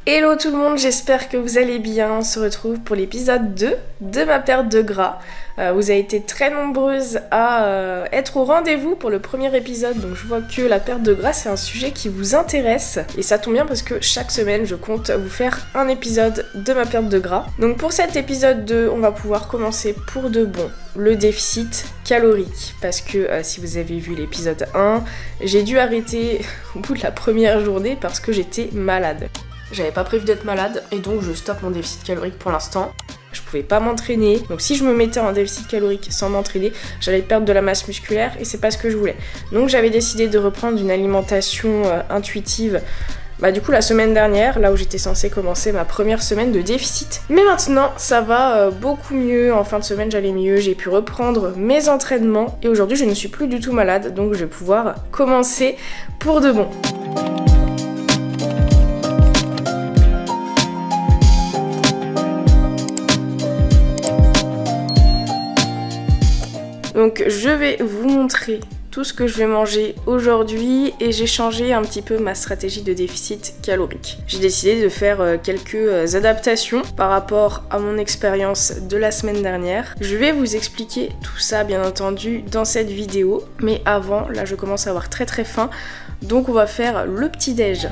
Hello tout le monde, j'espère que vous allez bien. On se retrouve pour l'épisode 2 de ma perte de gras. Vous avez été très nombreuses à être au rendez-vous pour le premier épisode, donc je vois que la perte de gras c'est un sujet qui vous intéresse. Et ça tombe bien parce que chaque semaine je compte vous faire un épisode de ma perte de gras. Donc pour cet épisode 2, on va pouvoir commencer pour de bon le déficit calorique. Parce que si vous avez vu l'épisode 1, j'ai dû arrêter au bout de la première journée parce que j'étais malade. J'avais pas prévu d'être malade et donc je stoppe mon déficit calorique pour l'instant. Je pouvais pas m'entraîner, donc si je me mettais en déficit calorique sans m'entraîner, j'allais perdre de la masse musculaire et c'est pas ce que je voulais. Donc j'avais décidé de reprendre une alimentation intuitive. Du coup la semaine dernière, là où j'étais censée commencer ma première semaine de déficit. Mais maintenant ça va beaucoup mieux, en fin de semaine j'allais mieux, j'ai pu reprendre mes entraînements et aujourd'hui je ne suis plus du tout malade, donc je vais pouvoir commencer pour de bon. Donc je vais vous montrer tout ce que je vais manger aujourd'hui et j'ai changé un petit peu ma stratégie de déficit calorique. J'ai décidé de faire quelques adaptations par rapport à mon expérience de la semaine dernière. Je vais vous expliquer tout ça bien entendu dans cette vidéo, mais avant, là je commence à avoir très faim, donc on va faire le petit-déj.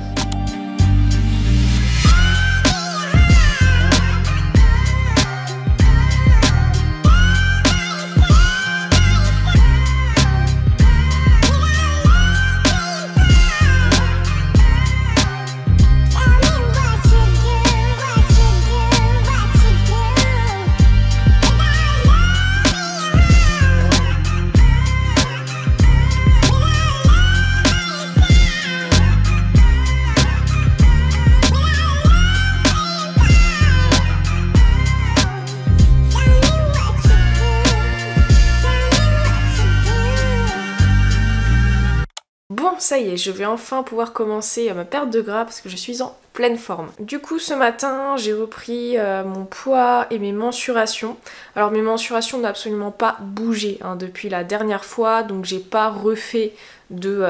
Bon, ça y est, je vais enfin pouvoir commencer ma perte de gras parce que je suis en pleine forme. Du coup, ce matin, j'ai repris mon poids et mes mensurations. Alors, mes mensurations n'ont absolument pas bougé depuis la dernière fois, donc j'ai pas refait de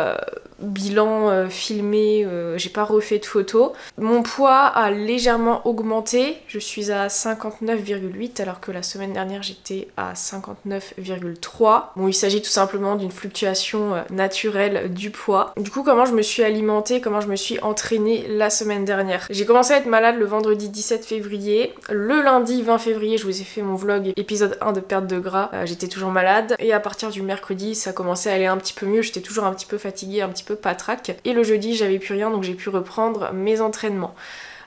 bilan filmé, j'ai pas refait de photos. Mon poids a légèrement augmenté, je suis à 59,8 alors que la semaine dernière j'étais à 59,3. Bon, il s'agit tout simplement d'une fluctuation naturelle du poids. Du coup, comment je me suis alimentée, comment je me suis entraînée la semaine dernière. J'ai commencé à être malade le vendredi 17 février. Le lundi 20 février, je vous ai fait mon vlog épisode 1 de perte de gras. J'étais toujours malade. Et à partir du mercredi, ça commençait à aller un petit peu mieux. J'étais toujours un petit peu fatiguée, un petit peu patraque. Et le jeudi, j'avais plus rien, donc j'ai pu reprendre mes entraînements.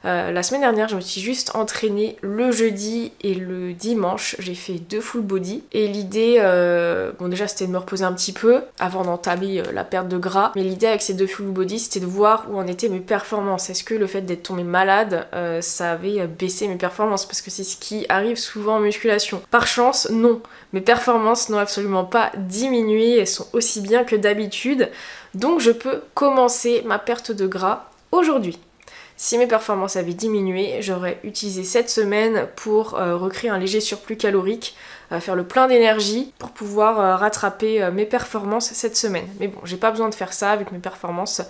La semaine dernière, je me suis juste entraînée le jeudi et le dimanche. J'ai fait 2 full body. Et l'idée, bon déjà c'était de me reposer un petit peu avant d'entamer la perte de gras. Mais l'idée avec ces 2 full body, c'était de voir où en étaient mes performances. Est-ce que le fait d'être tombée malade, ça avait baissé mes performances? Parce que c'est ce qui arrive souvent en musculation. Par chance, non. Mes performances n'ont absolument pas diminué. Elles sont aussi bien que d'habitude. Donc je peux commencer ma perte de gras aujourd'hui. Si mes performances avaient diminué, j'aurais utilisé cette semaine pour recréer un léger surplus calorique, faire le plein d'énergie pour pouvoir rattraper mes performances cette semaine. Mais bon, j'ai pas besoin de faire ça vu que mes performances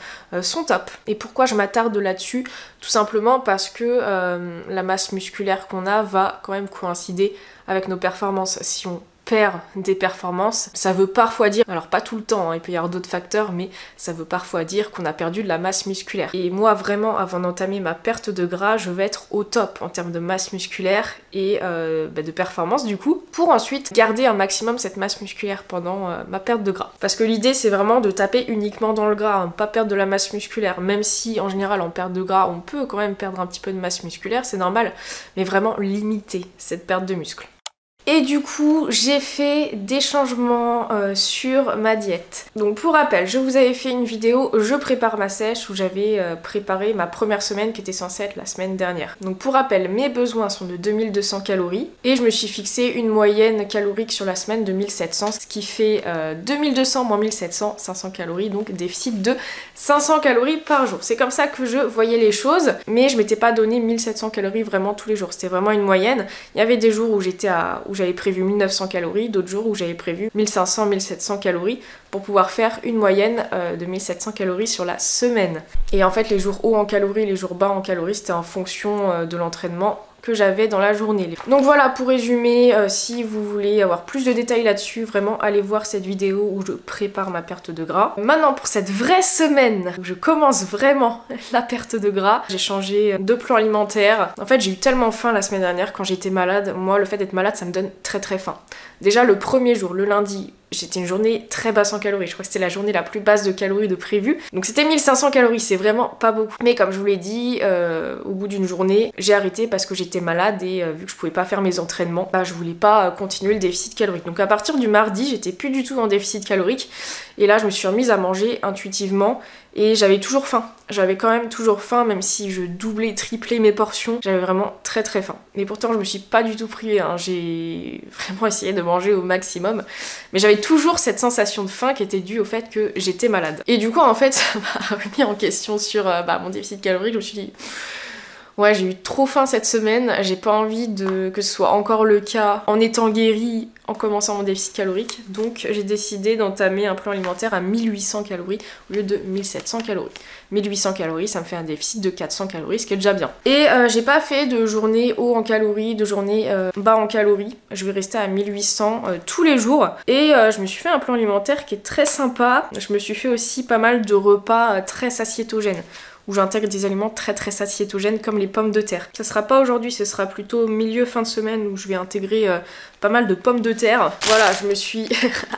sont top. Et pourquoi je m'attarde là-dessus? Tout simplement parce que la masse musculaire qu'on a va quand même coïncider avec nos performances. Si on perd des performances, ça veut parfois dire, alors pas tout le temps, il peut y avoir d'autres facteurs, mais ça veut parfois dire qu'on a perdu de la masse musculaire. Et moi vraiment, avant d'entamer ma perte de gras, je vais être au top en termes de masse musculaire et de performance du coup, pour ensuite garder un maximum cette masse musculaire pendant ma perte de gras. Parce que l'idée c'est vraiment de taper uniquement dans le gras, pas perdre de la masse musculaire, même si en général en perte de gras, on peut quand même perdre un petit peu de masse musculaire, c'est normal, mais vraiment limiter cette perte de muscle. Et du coup, j'ai fait des changements sur ma diète. Donc pour rappel, je vous avais fait une vidéo « Je prépare ma sèche » où j'avais préparé ma première semaine qui était censée être la semaine dernière. Donc pour rappel, mes besoins sont de 2200 calories et je me suis fixé une moyenne calorique sur la semaine de 1700, ce qui fait 2200 moins 1700, 500 calories, donc déficit de 500 calories par jour. C'est comme ça que je voyais les choses, mais je m'étais pas donné 1700 calories vraiment tous les jours. C'était vraiment une moyenne. Il y avait des jours où j'étais j'avais prévu 1900 calories, d'autres jours où j'avais prévu 1500-1700 calories pour pouvoir faire une moyenne de 1700 calories sur la semaine. Et en fait les jours hauts en calories, les jours bas en calories, c'était en fonction de l'entraînement que j'avais dans la journée. Donc voilà, pour résumer, si vous voulez avoir plus de détails là-dessus, vraiment allez voir cette vidéo où je prépare ma perte de gras. Maintenant pour cette vraie semaine où je commence vraiment la perte de gras, j'ai changé de plan alimentaire. En fait j'ai eu tellement faim la semaine dernière quand j'étais malade. Moi le fait d'être malade ça me donne très faim. Déjà le premier jour, le lundi, c'était une journée très basse en calories. Je crois que c'était la journée la plus basse de calories de prévu. Donc c'était 1500 calories, c'est vraiment pas beaucoup. Mais comme je vous l'ai dit, au bout d'une journée, j'ai arrêté parce que j'étais malade et vu que je pouvais pas faire mes entraînements, je voulais pas continuer le déficit calorique. Donc à partir du mardi, j'étais plus du tout en déficit calorique. Et là, je me suis remise à manger intuitivement et j'avais toujours faim. J'avais quand même toujours faim, même si je doublais, triplais mes portions. J'avais vraiment très faim. Mais pourtant, je me suis pas du tout privée, hein. J'ai vraiment essayé de manger au maximum. Mais j'avais toujours cette sensation de faim qui était due au fait que j'étais malade. Et du coup, en fait, ça m'a remis en question sur mon déficit calorique. Je me suis dit... Ouais, j'ai eu trop faim cette semaine, j'ai pas envie que ce soit encore le cas en étant guérie, en commençant mon déficit calorique. Donc j'ai décidé d'entamer un plan alimentaire à 1800 calories au lieu de 1700 calories. 1800 calories, ça me fait un déficit de 400 calories, ce qui est déjà bien. Et j'ai pas fait de journée haut en calories, de journée bas en calories. Je vais rester à 1800 tous les jours. Et je me suis fait un plan alimentaire qui est très sympa. Je me suis fait aussi pas mal de repas très satiétogènes, où j'intègre des aliments très satiétogènes comme les pommes de terre. Ça sera pas aujourd'hui, ce sera plutôt milieu fin de semaine où je vais intégrer pas mal de pommes de terre. Voilà, je me suis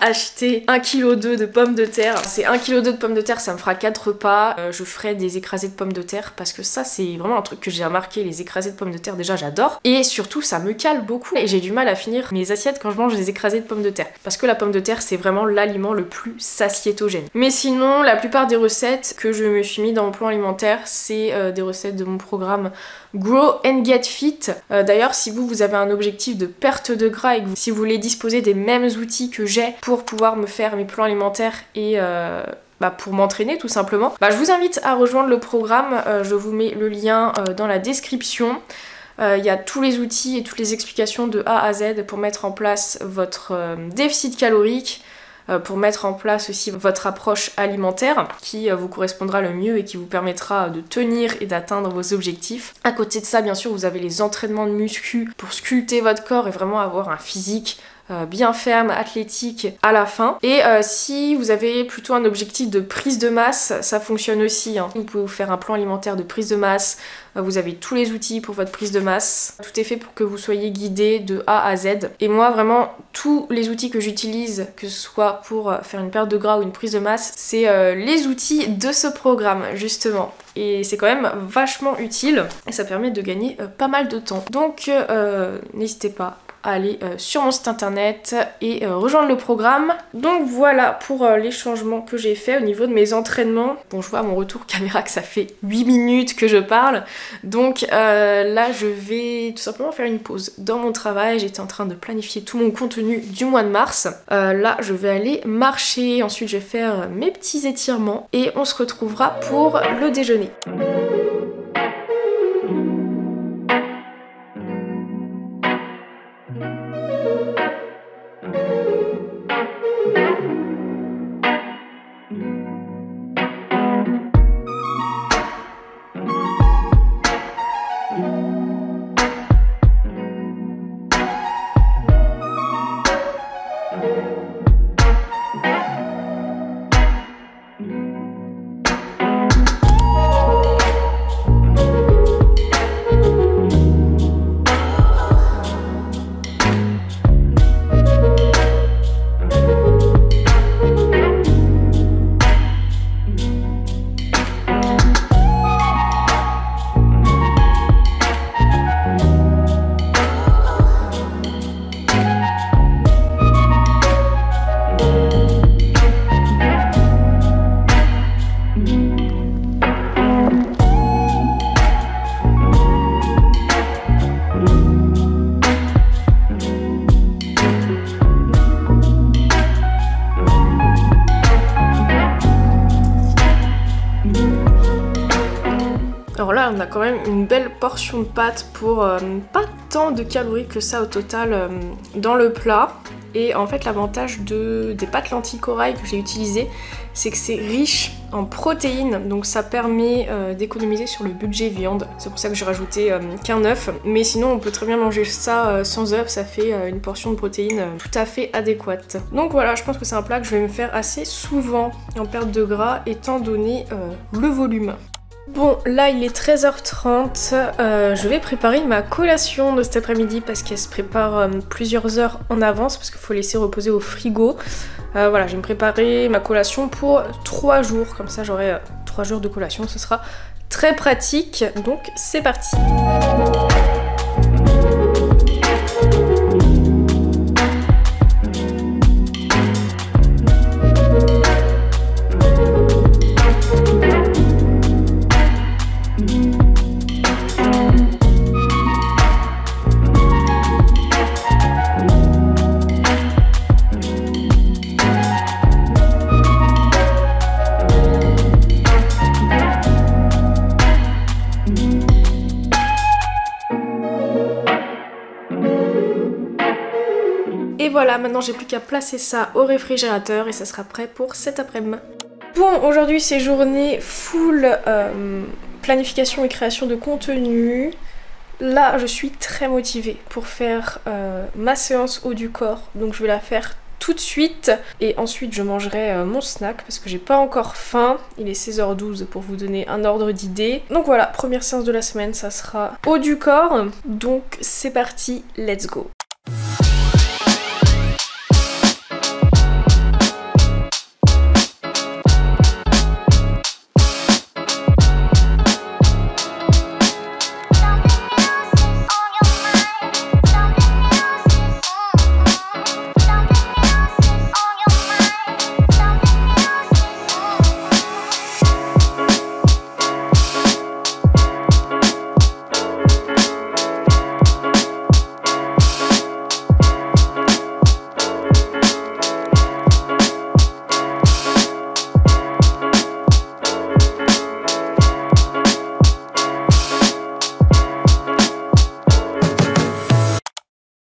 acheté 1,2 kg de pommes de terre. C'est 1,2 kg de pommes de terre, ça me fera 4 repas. Je ferai des écrasés de pommes de terre parce que ça c'est vraiment un truc que j'ai remarqué, les écrasés de pommes de terre déjà j'adore. Et surtout ça me cale beaucoup et j'ai du mal à finir mes assiettes quand je mange des écrasés de pommes de terre. Parce que la pomme de terre c'est vraiment l'aliment le plus satiétogène. Mais sinon la plupart des recettes que je me suis mis dans mon plan alimentaire, c'est des recettes de mon programme Grow and Get Fit. D'ailleurs, si vous avez un objectif de perte de gras et que si vous voulez disposer des mêmes outils que j'ai pour pouvoir me faire mes plans alimentaires et pour m'entraîner tout simplement, je vous invite à rejoindre le programme. Je vous mets le lien dans la description. Il y a tous les outils et toutes les explications de A à Z pour mettre en place votre déficit calorique, pour mettre en place aussi votre approche alimentaire qui vous correspondra le mieux et qui vous permettra de tenir et d'atteindre vos objectifs. À côté de ça, bien sûr, vous avez les entraînements de muscu pour sculpter votre corps et vraiment avoir un physique bien ferme, athlétique à la fin. Et si vous avez plutôt un objectif de prise de masse, ça fonctionne aussi, hein. Vous pouvez vous faire un plan alimentaire de prise de masse, vous avez tous les outils pour votre prise de masse. Tout est fait pour que vous soyez guidé de A à Z. Et moi vraiment, tous les outils que j'utilise, que ce soit pour faire une perte de gras ou une prise de masse, c'est les outils de ce programme justement. Et c'est quand même vachement utile et ça permet de gagner pas mal de temps. Donc n'hésitez pas à aller sur mon site internet et rejoindre le programme. Donc voilà pour les changements que j'ai fait au niveau de mes entraînements. Bon, je vois à mon retour caméra que ça fait 8 minutes que je parle. Donc là je vais tout simplement faire une pause dans mon travail. J'étais en train de planifier tout mon contenu du mois de mars. Là je vais aller marcher, ensuite je vais faire mes petits étirements et on se retrouvera pour le déjeuner. voilà, on a quand même une belle portion de pâtes pour pas tant de calories que ça au total dans le plat. Et en fait l'avantage des pâtes lentilles corail que j'ai utilisées, c'est que c'est riche en protéines, donc ça permet d'économiser sur le budget viande. C'est pour ça que j'ai rajouté qu'un œuf, mais sinon on peut très bien manger ça sans œuf, ça fait une portion de protéines tout à fait adéquate. Donc voilà, je pense que c'est un plat que je vais me faire assez souvent en perte de gras étant donné le volume. Bon, là il est 13h30, je vais préparer ma collation de cet après-midi parce qu'elle se prépare plusieurs heures en avance parce qu'il faut laisser reposer au frigo. Voilà, je vais me préparer ma collation pour 3 jours, comme ça j'aurai 3 jours de collation, ce sera très pratique, donc c'est parti. Et voilà, maintenant j'ai plus qu'à placer ça au réfrigérateur et ça sera prêt pour cet après-midi. Bon, aujourd'hui c'est journée full planification et création de contenu. Là je suis très motivée pour faire ma séance haut du corps, donc je vais la faire tout de suite et ensuite je mangerai mon snack parce que j'ai pas encore faim. Il est 16h12 pour vous donner un ordre d'idée. Donc voilà, première séance de la semaine, ça sera haut du corps, donc c'est parti, let's go.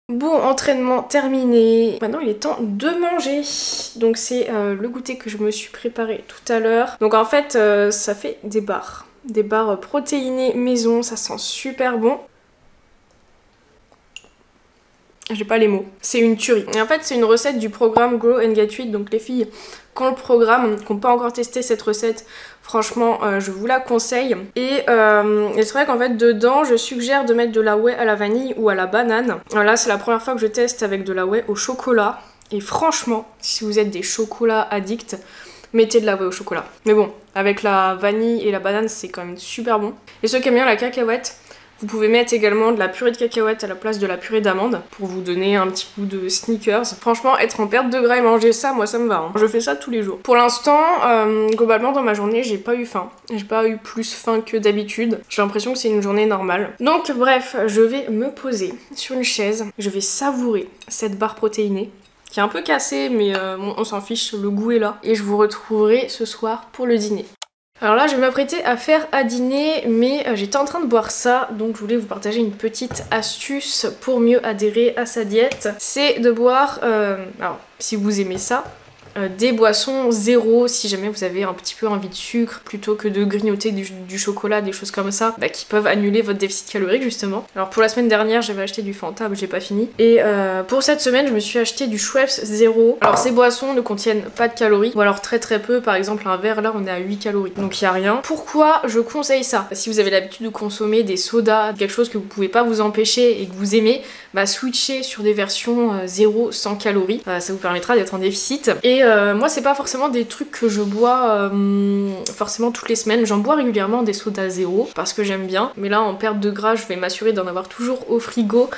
Bon, entraînement terminé. Maintenant il est temps de manger. Donc c'est le goûter que je me suis préparé tout à l'heure. Donc en fait ça fait des barres. Des barres protéinées maison, ça sent super bon. J'ai pas les mots. C'est une tuerie. Et en fait c'est une recette du programme Grow and Get Fit. Donc les filles qui ont le programme, qui n'ont pas encore testé cette recette, franchement je vous la conseille. Et c'est vrai qu'en fait dedans je suggère de mettre de la whey à la vanille ou à la banane. Alors là c'est la première fois que je teste avec de la whey au chocolat. Et franchement si vous êtes des chocolats addicts, mettez de la whey au chocolat. Mais bon, avec la vanille et la banane c'est quand même super bon. Et ceux qui aiment bien la cacahuète, vous pouvez mettre également de la purée de cacahuètes à la place de la purée d'amande pour vous donner un petit coup de sneakers. Franchement, être en perte de gras et manger ça, moi ça me va. Hein. Je fais ça tous les jours. Pour l'instant, globalement dans ma journée, j'ai pas eu faim. J'ai pas eu plus faim que d'habitude. J'ai l'impression que c'est une journée normale. Donc bref, je vais me poser sur une chaise. Je vais savourer cette barre protéinée qui est un peu cassée, mais bon, on s'en fiche, le goût est là. Et je vous retrouverai ce soir pour le dîner. Alors là je vais m'apprêter à faire à dîner mais j'étais en train de boire ça donc je voulais vous partager une petite astuce pour mieux adhérer à sa diète. C'est de boire, alors si vous aimez ça, des boissons zéro si jamais vous avez un petit peu envie de sucre plutôt que de grignoter du chocolat, des choses comme ça qui peuvent annuler votre déficit calorique justement. Alors pour la semaine dernière j'avais acheté du Fanta mais j'ai pas fini et pour cette semaine je me suis acheté du Schweppes zéro. Alors ces boissons ne contiennent pas de calories ou alors très très peu, par exemple un verre là on est à 8 calories donc il y a rien. Pourquoi je conseille ça? Si vous avez l'habitude de consommer des sodas, quelque chose que vous pouvez pas vous empêcher et que vous aimez, switchez sur des versions zéro sans calories, ça vous permettra d'être en déficit. Et moi c'est pas forcément des trucs que je bois forcément toutes les semaines, j'en bois régulièrement des sodas zéro parce que j'aime bien, mais là en perte de gras je vais m'assurer d'en avoir toujours au frigo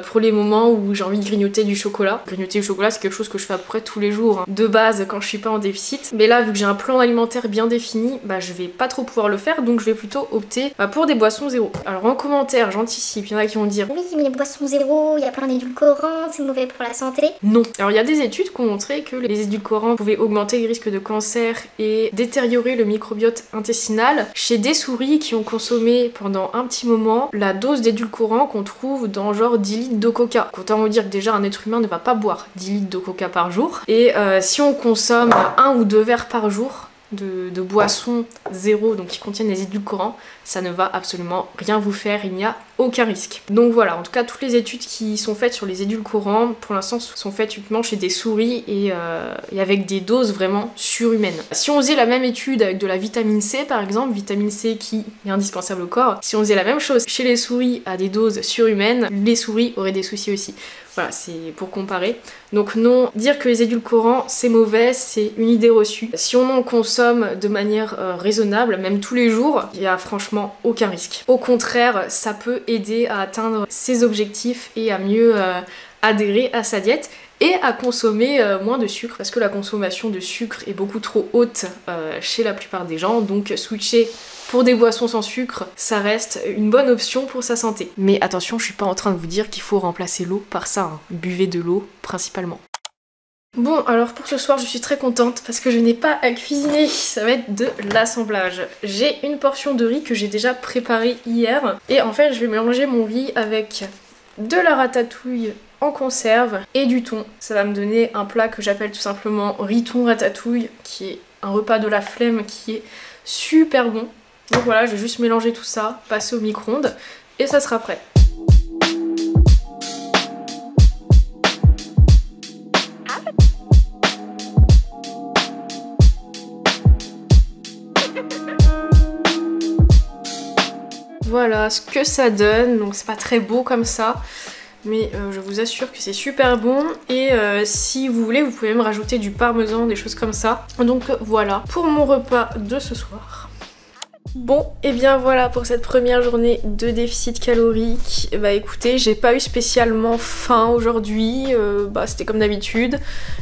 pour les moments où j'ai envie de grignoter du chocolat. Grignoter du chocolat c'est quelque chose que je fais à peu près tous les jours hein, de base quand je suis pas en déficit, mais là vu que j'ai un plan alimentaire bien défini, je vais pas trop pouvoir le faire donc je vais plutôt opter pour des boissons zéro. Alors en commentaire j'anticipe, il y en a qui vont dire oui mais les boissons zéro, il y a plein d'édulcorants, c'est mauvais pour la santé. Non. Alors il y a des études qui ont montré que les édulcorants édulcorants pouvaient augmenter les risques de cancer et détériorer le microbiote intestinal chez des souris qui ont consommé pendant un petit moment la dose d'édulcorants qu'on trouve dans genre 10 litres d'eau coca. Autant vous dire que déjà un être humain ne va pas boire 10 litres d'eau coca par jour. Et si on consomme 1 ou 2 verres par jour de boissons zéro, donc qui contiennent des édulcorants, ça ne va absolument rien vous faire, il n'y a aucun risque. Donc voilà, en tout cas toutes les études qui sont faites sur les édulcorants pour l'instant sont faites uniquement chez des souris et avec des doses vraiment surhumaines. Si on faisait la même étude avec de la vitamine C par exemple, vitamine C qui est indispensable au corps, si on faisait la même chose chez les souris à des doses surhumaines, les souris auraient des soucis aussi. Voilà, c'est pour comparer. Donc non, dire que les édulcorants c'est mauvais, c'est une idée reçue. Si on en consomme de manière raisonnable, même tous les jours, il y a franchement aucun risque. Au contraire, ça peut aider à atteindre ses objectifs et à mieux adhérer à sa diète et à consommer moins de sucre parce que la consommation de sucre est beaucoup trop haute chez la plupart des gens, donc switcher pour des boissons sans sucre, ça reste une bonne option pour sa santé. Mais attention, je suis pas en train de vous dire qu'il faut remplacer l'eau par ça, hein. Buvez de l'eau principalement. Bon, alors pour ce soir je suis très contente parce que je n'ai pas à cuisiner, ça va être de l'assemblage. J'ai une portion de riz que j'ai déjà préparée hier et en fait je vais mélanger mon riz avec de la ratatouille en conserve et du thon. Ça va me donner un plat que j'appelle tout simplement riz-thon ratatouille, qui est un repas de la flemme qui est super bon. Donc voilà, je vais juste mélanger tout ça, passer au micro-ondes et ça sera prêt. Voilà ce que ça donne, donc c'est pas très beau comme ça, mais je vous assure que c'est super bon et si vous voulez vous pouvez me rajouter du parmesan, des choses comme ça. Donc voilà pour mon repas de ce soir. Bon, et bien voilà pour cette première journée de déficit calorique. Bah écoutez, j'ai pas eu spécialement faim aujourd'hui, c'était comme d'habitude.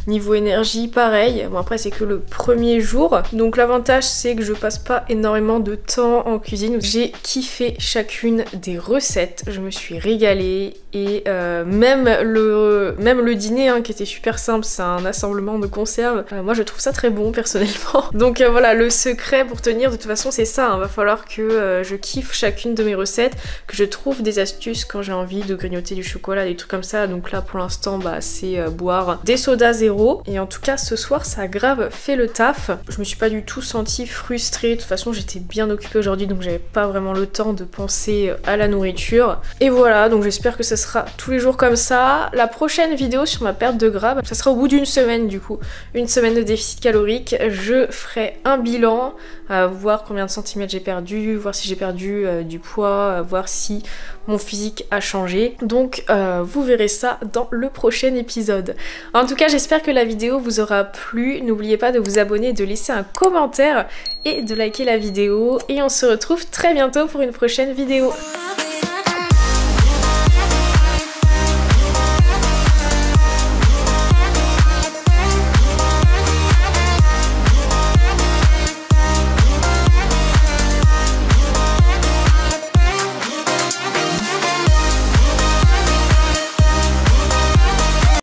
Niveau énergie, pareil. Bon après c'est que le premier jour, donc l'avantage c'est que je passe pas énormément de temps en cuisine. J'ai kiffé chacune des recettes, je me suis régalée et même le dîner hein, qui était super simple, c'est un assemblement de conserves. Moi je trouve ça très bon personnellement. Donc voilà, le secret pour tenir de toute façon c'est ça, hein. Va falloir que je kiffe chacune de mes recettes, que je trouve des astuces quand j'ai envie de grignoter du chocolat, des trucs comme ça. Donc là pour l'instant c'est boire des sodas zéro. Et en tout cas ce soir ça a grave fait le taf. Je me suis pas du tout sentie frustrée, de toute façon j'étais bien occupée aujourd'hui donc j'avais pas vraiment le temps de penser à la nourriture. Et voilà, donc j'espère que ça sera tous les jours comme ça. La prochaine vidéo sur ma perte de gras, ça sera au bout d'une semaine du coup. Une semaine de déficit calorique, je ferai un bilan, voir combien de centimètres j'ai perdu, voir si j'ai perdu du poids, voir si mon physique a changé. Donc vous verrez ça dans le prochain épisode. En tout cas j'espère que la vidéo vous aura plu. N'oubliez pas de vous abonner, de laisser un commentaire et de liker la vidéo. Et on se retrouve très bientôt pour une prochaine vidéo.